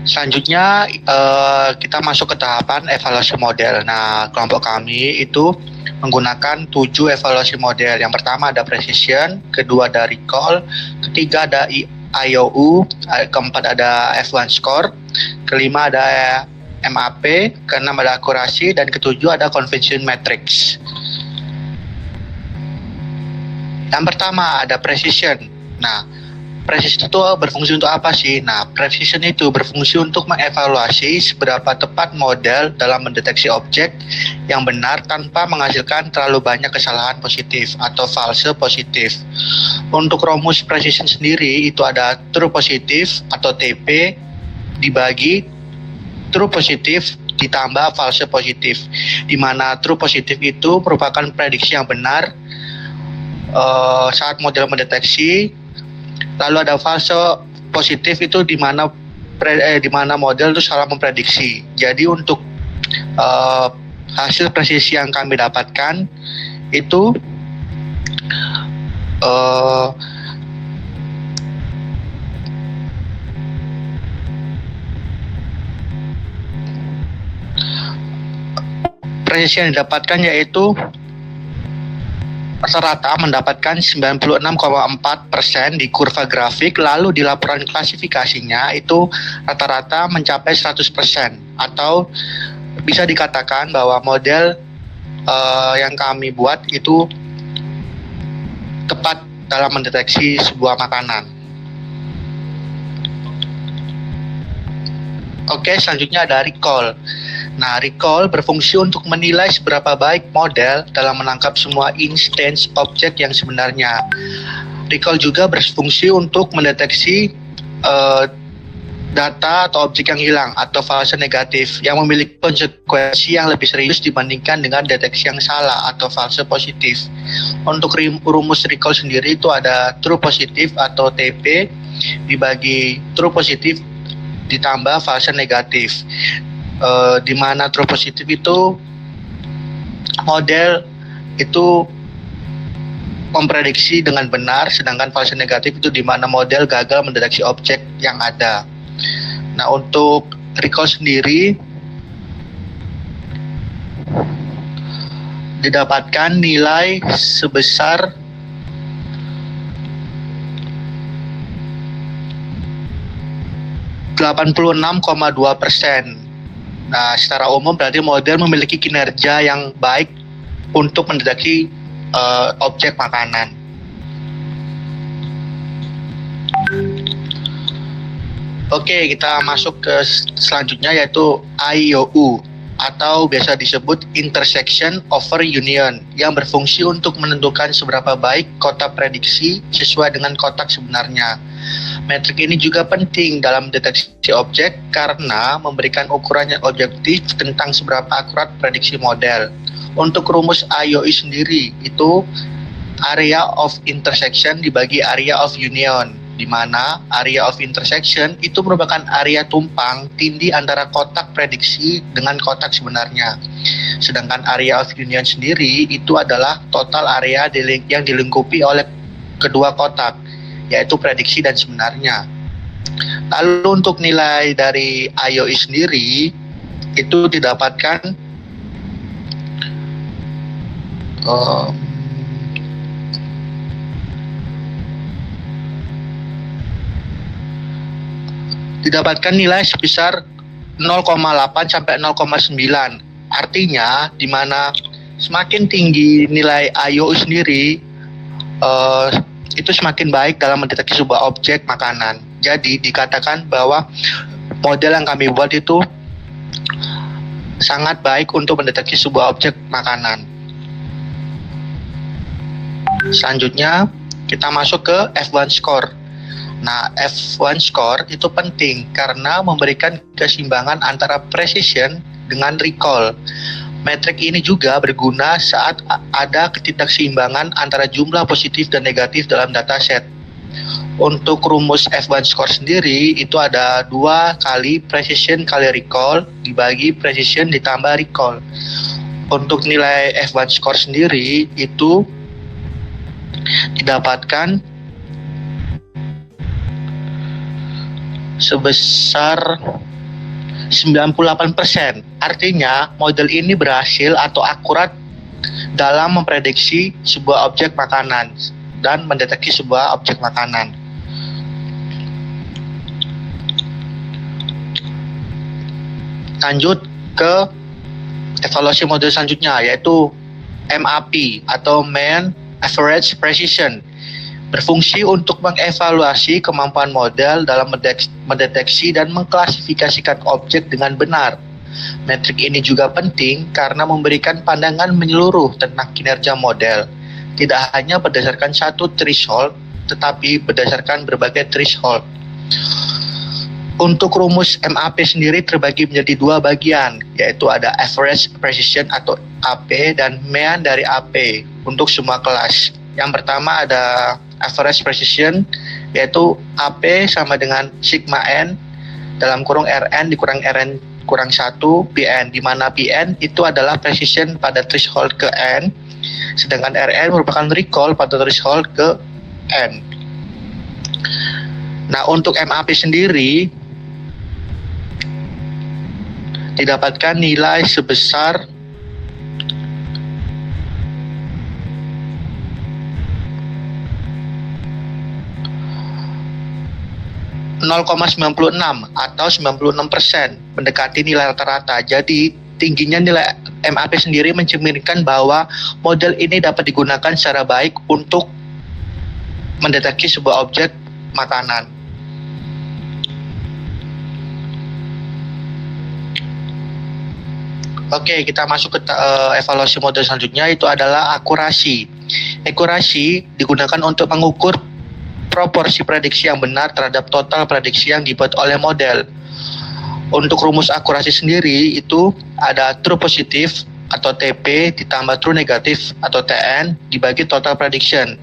Selanjutnya kita masuk ke tahapan evaluasi model. Nah, kelompok kami itu menggunakan 7 evaluasi model. Yang pertama ada precision, kedua ada recall, ketiga ada IOU, keempat ada F1 score, kelima ada MAP, keenam ada akurasi, dan ketujuh ada convention matrix. Yang pertama ada precision. Nah, precision itu berfungsi untuk apa sih? Nah, precision itu berfungsi untuk mengevaluasi seberapa tepat model dalam mendeteksi objek yang benar tanpa menghasilkan terlalu banyak kesalahan positif atau false positif. Untuk rumus precision sendiri itu ada true positif atau TP dibagi true positif ditambah false positif, di mana true positif itu merupakan prediksi yang benar saat model mendeteksi. Lalu ada false positif itu di mana model itu salah memprediksi. Jadi untuk hasil presisi yang kami dapatkan itu presisi yang didapatkan yaitu rata-rata mendapatkan 96,4% di kurva grafik, lalu di laporan klasifikasinya itu rata-rata mencapai 100%, atau bisa dikatakan bahwa model yang kami buat itu tepat dalam mendeteksi sebuah makanan. Oke, selanjutnya ada recall. Nah, recall berfungsi untuk menilai seberapa baik model dalam menangkap semua instance objek yang sebenarnya. Recall juga berfungsi untuk mendeteksi data atau objek yang hilang atau false negatif yang memiliki konsekuensi yang lebih serius dibandingkan dengan deteksi yang salah atau false positif. Untuk rumus recall sendiri itu ada true positif atau TP dibagi true positif ditambah false negatif. Di mana true positif itu model itu memprediksi dengan benar, sedangkan false negatif itu di mana model gagal mendeteksi objek yang ada. Nah, untuk recall sendiri didapatkan nilai sebesar 86,2%. Nah, secara umum berarti model memiliki kinerja yang baik untuk mendeteksi objek makanan. Oke, kita masuk ke selanjutnya yaitu IOU atau biasa disebut intersection over union yang berfungsi untuk menentukan seberapa baik kotak prediksi sesuai dengan kotak sebenarnya. Metrik ini juga penting dalam deteksi objek karena memberikan ukuran yang objektif tentang seberapa akurat prediksi model. Untuk rumus IOU sendiri itu area of intersection dibagi area of union, di mana area of intersection itu merupakan area tumpang tindih antara kotak prediksi dengan kotak sebenarnya. Sedangkan area of union sendiri itu adalah total area yang dilingkupi oleh kedua kotak, yaitu prediksi dan sebenarnya. Lalu untuk nilai dari IOU sendiri itu didapatkan nilai sebesar 0,8 sampai 0,9. Artinya di mana semakin tinggi nilai IOU sendiri itu semakin baik dalam mendeteksi sebuah objek makanan. Jadi dikatakan bahwa model yang kami buat itu sangat baik untuk mendeteksi sebuah objek makanan. Selanjutnya kita masuk ke F1 score. Nah, F1 score itu penting karena memberikan keseimbangan antara precision dengan recall. Metrik ini juga berguna saat ada ketidakseimbangan antara jumlah positif dan negatif dalam dataset. Untuk rumus F1 score sendiri itu ada 2 kali precision kali recall dibagi precision ditambah recall. Untuk nilai F1 score sendiri itu didapatkan sebesar 98%. Artinya, model ini berhasil atau akurat dalam memprediksi sebuah objek makanan dan mendeteksi sebuah objek makanan. Lanjut ke evaluasi model selanjutnya, yaitu MAP atau Mean Average Precision. Berfungsi untuk mengevaluasi kemampuan model dalam mendeteksi dan mengklasifikasikan objek dengan benar. Metrik ini juga penting karena memberikan pandangan menyeluruh tentang kinerja model, tidak hanya berdasarkan satu threshold, tetapi berdasarkan berbagai threshold. Untuk rumus MAP sendiri terbagi menjadi dua bagian, yaitu ada Average Precision atau AP dan Mean dari AP untuk semua kelas. Yang pertama ada Average Precision, yaitu AP sama dengan sigma N dalam kurung Rn dikurang Rn kurang 1 Pn, di mana Pn itu adalah precision pada threshold ke N, sedangkan Rn merupakan recall pada threshold ke N. Nah, untuk MAP sendiri didapatkan nilai sebesar 0,96 atau 96%, mendekati nilai rata-rata. Jadi, tingginya nilai MAP sendiri mencerminkan bahwa model ini dapat digunakan secara baik untuk mendeteksi sebuah objek makanan. Oke, kita masuk ke evaluasi model selanjutnya, itu adalah akurasi. Akurasi digunakan untuk mengukur proporsi prediksi yang benar terhadap total prediksi yang dibuat oleh model. Untuk rumus akurasi sendiri itu ada true positif atau TP ditambah true negatif atau TN dibagi total prediction.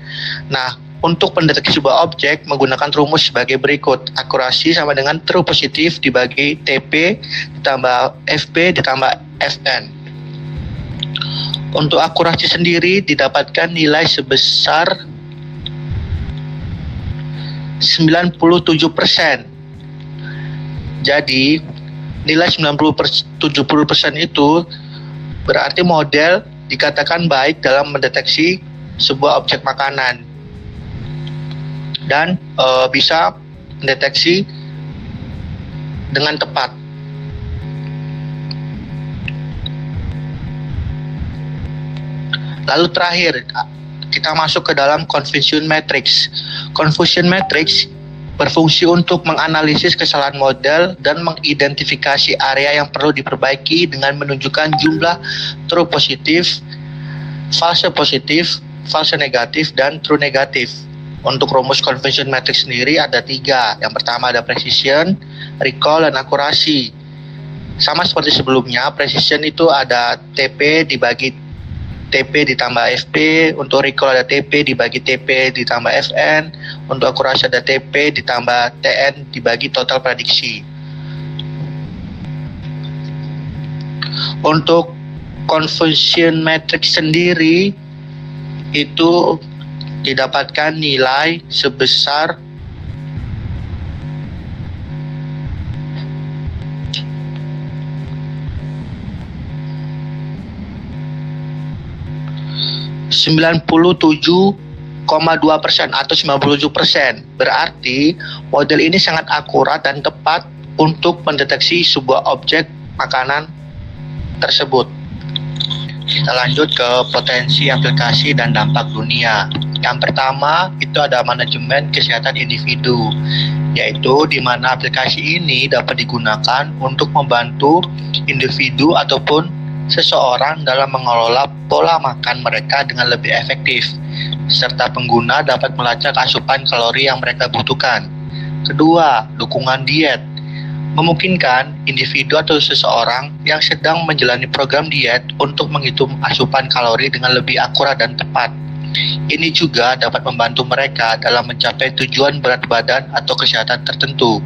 Nah, untuk mendeteksi sebuah objek menggunakan rumus sebagai berikut. Akurasi sama dengan true positif dibagi TP ditambah FP ditambah FN. Untuk akurasi sendiri didapatkan nilai sebesar 97%. Jadi nilai 70% itu berarti model dikatakan baik dalam mendeteksi sebuah objek makanan dan bisa mendeteksi dengan tepat. Lalu terakhir kita masuk ke dalam confusion matrix. Confusion matrix berfungsi untuk menganalisis kesalahan model dan mengidentifikasi area yang perlu diperbaiki dengan menunjukkan jumlah true positif, false positif, false negatif, dan true negatif. Untuk rumus confusion matrix sendiri ada 3. Yang pertama ada precision, recall, dan akurasi. Sama seperti sebelumnya, precision itu ada TP dibagi TP ditambah FP, untuk recall ada TP dibagi TP ditambah FN, untuk akurasi ada TP ditambah TN dibagi total prediksi. Untuk confusion matrix sendiri itu didapatkan nilai sebesar 97,2% atau 97%. Berarti model ini sangat akurat dan tepat untuk mendeteksi sebuah objek makanan tersebut. Kita lanjut ke potensi aplikasi dan dampak dunia. Yang pertama itu ada manajemen kesehatan individu, yaitu di mana aplikasi ini dapat digunakan untuk membantu individu ataupun seseorang dalam mengelola pola makan mereka dengan lebih efektif, serta pengguna dapat melacak asupan kalori yang mereka butuhkan. Kedua, dukungan diet. Memungkinkan individu atau seseorang yang sedang menjalani program diet untuk menghitung asupan kalori dengan lebih akurat dan tepat. Ini juga dapat membantu mereka dalam mencapai tujuan berat badan atau kesehatan tertentu.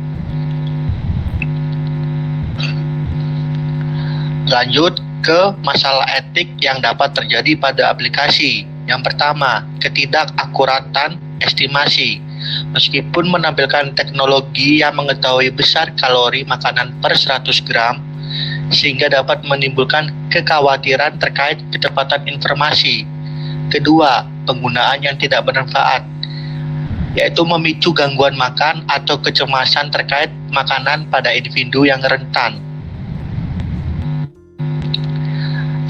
Lanjut ke masalah etik yang dapat terjadi pada aplikasi. Yang pertama, ketidakakuratan estimasi. Meskipun menampilkan teknologi yang mengetahui besar kalori makanan per 100 gram, sehingga dapat menimbulkan kekhawatiran terkait ketepatan informasi. Kedua, penggunaan yang tidak bermanfaat, yaitu memicu gangguan makan atau kecemasan terkait makanan pada individu yang rentan.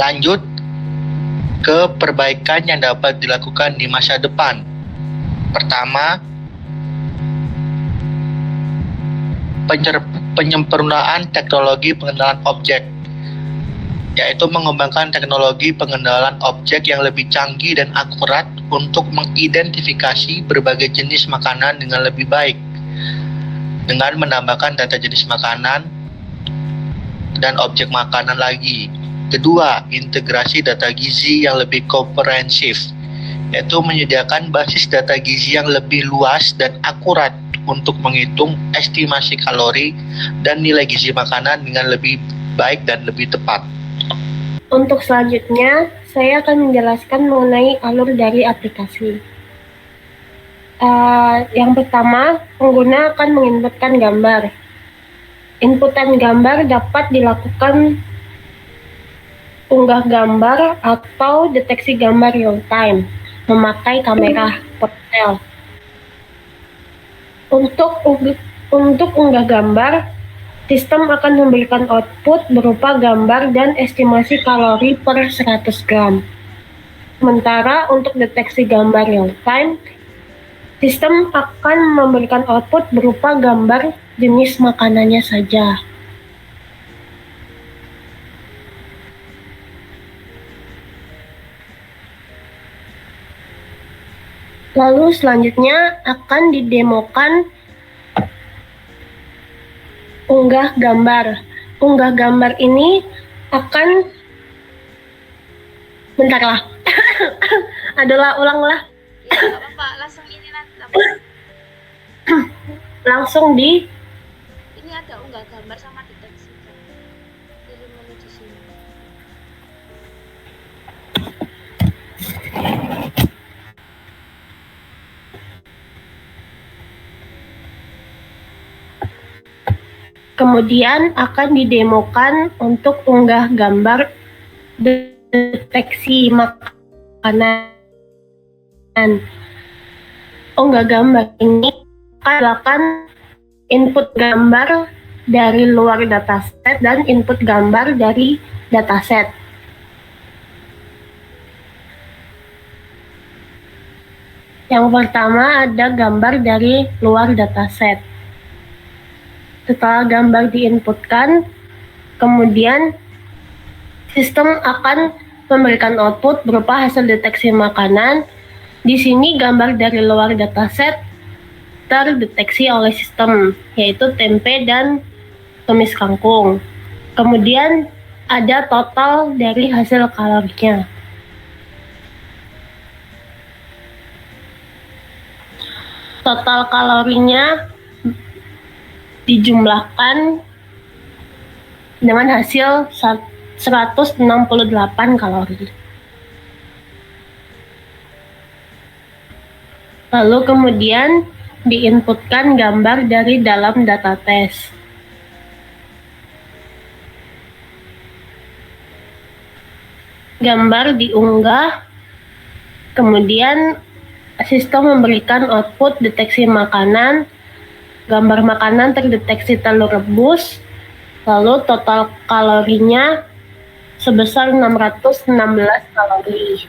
Lanjut ke perbaikan yang dapat dilakukan di masa depan. Pertama, penyempurnaan teknologi pengenalan objek, yaitu mengembangkan teknologi pengenalan objek yang lebih canggih dan akurat untuk mengidentifikasi berbagai jenis makanan dengan lebih baik, dengan menambahkan data jenis makanan dan objek makanan lagi. Kedua, integrasi data gizi yang lebih komprehensif, yaitu menyediakan basis data gizi yang lebih luas dan akurat untuk menghitung estimasi kalori dan nilai gizi makanan dengan lebih baik dan lebih tepat. Untuk selanjutnya, saya akan menjelaskan mengenai alur dari aplikasi. Yang pertama, pengguna akan menginputkan gambar. Inputan gambar dapat dilakukan unggah gambar atau deteksi gambar real time memakai kamera ponsel. Untuk unggah gambar, sistem akan memberikan output berupa gambar dan estimasi kalori per 100 gram. Sementara untuk deteksi gambar real time, sistem akan memberikan output berupa gambar jenis makanannya saja. Lalu selanjutnya akan didemokan unggah gambar. Unggah gambar ini akan bentarlah. Ulanglah. Ya, nggak apa-apa, langsung ini nanti. Langsung di Ini ada unggah gambar sama deteksi kan. Kirim menuju sini. Kemudian akan didemokan untuk unggah gambar deteksi makanan. Unggah gambar ini akan input gambar dari luar dataset dan input gambar dari dataset. Yang pertama ada gambar dari luar dataset. Setelah gambar diinputkan, kemudian sistem akan memberikan output berupa hasil deteksi makanan. Di sini gambar dari luar dataset terdeteksi oleh sistem, yaitu tempe dan tumis kangkung. Kemudian ada total dari hasil kalorinya. Total kalorinya dijumlahkan dengan hasil 168 kalori. Lalu kemudian diinputkan gambar dari dalam data tes. Gambar diunggah, kemudian sistem memberikan output deteksi makanan. Gambar makanan terdeteksi telur rebus, lalu total kalorinya sebesar 616 kalori.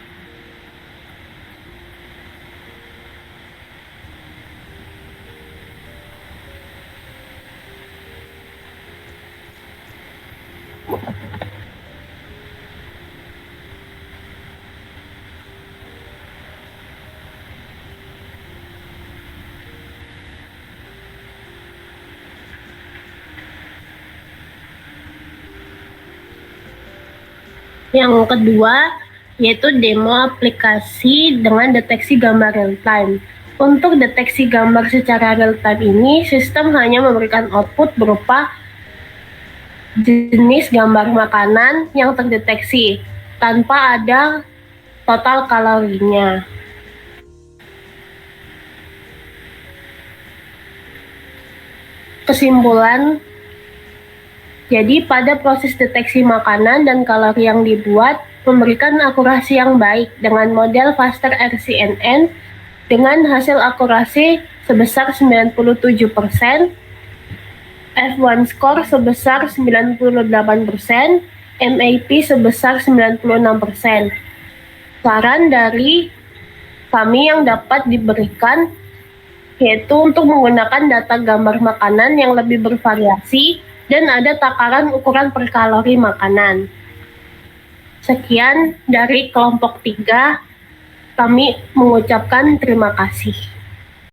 Yang kedua, yaitu demo aplikasi dengan deteksi gambar real time. Untuk deteksi gambar secara real time ini, sistem hanya memberikan output berupa jenis gambar makanan yang terdeteksi tanpa ada total kalorinya. Kesimpulan, jadi pada proses deteksi makanan dan kalori yang dibuat memberikan akurasi yang baik dengan model Faster RCNN dengan hasil akurasi sebesar 97%, F1 score sebesar 98%, MAP sebesar 96%. Saran dari kami yang dapat diberikan yaitu untuk menggunakan data gambar makanan yang lebih bervariasi dan ada takaran ukuran per kalori makanan. Sekian dari kelompok 3, kami mengucapkan terima kasih.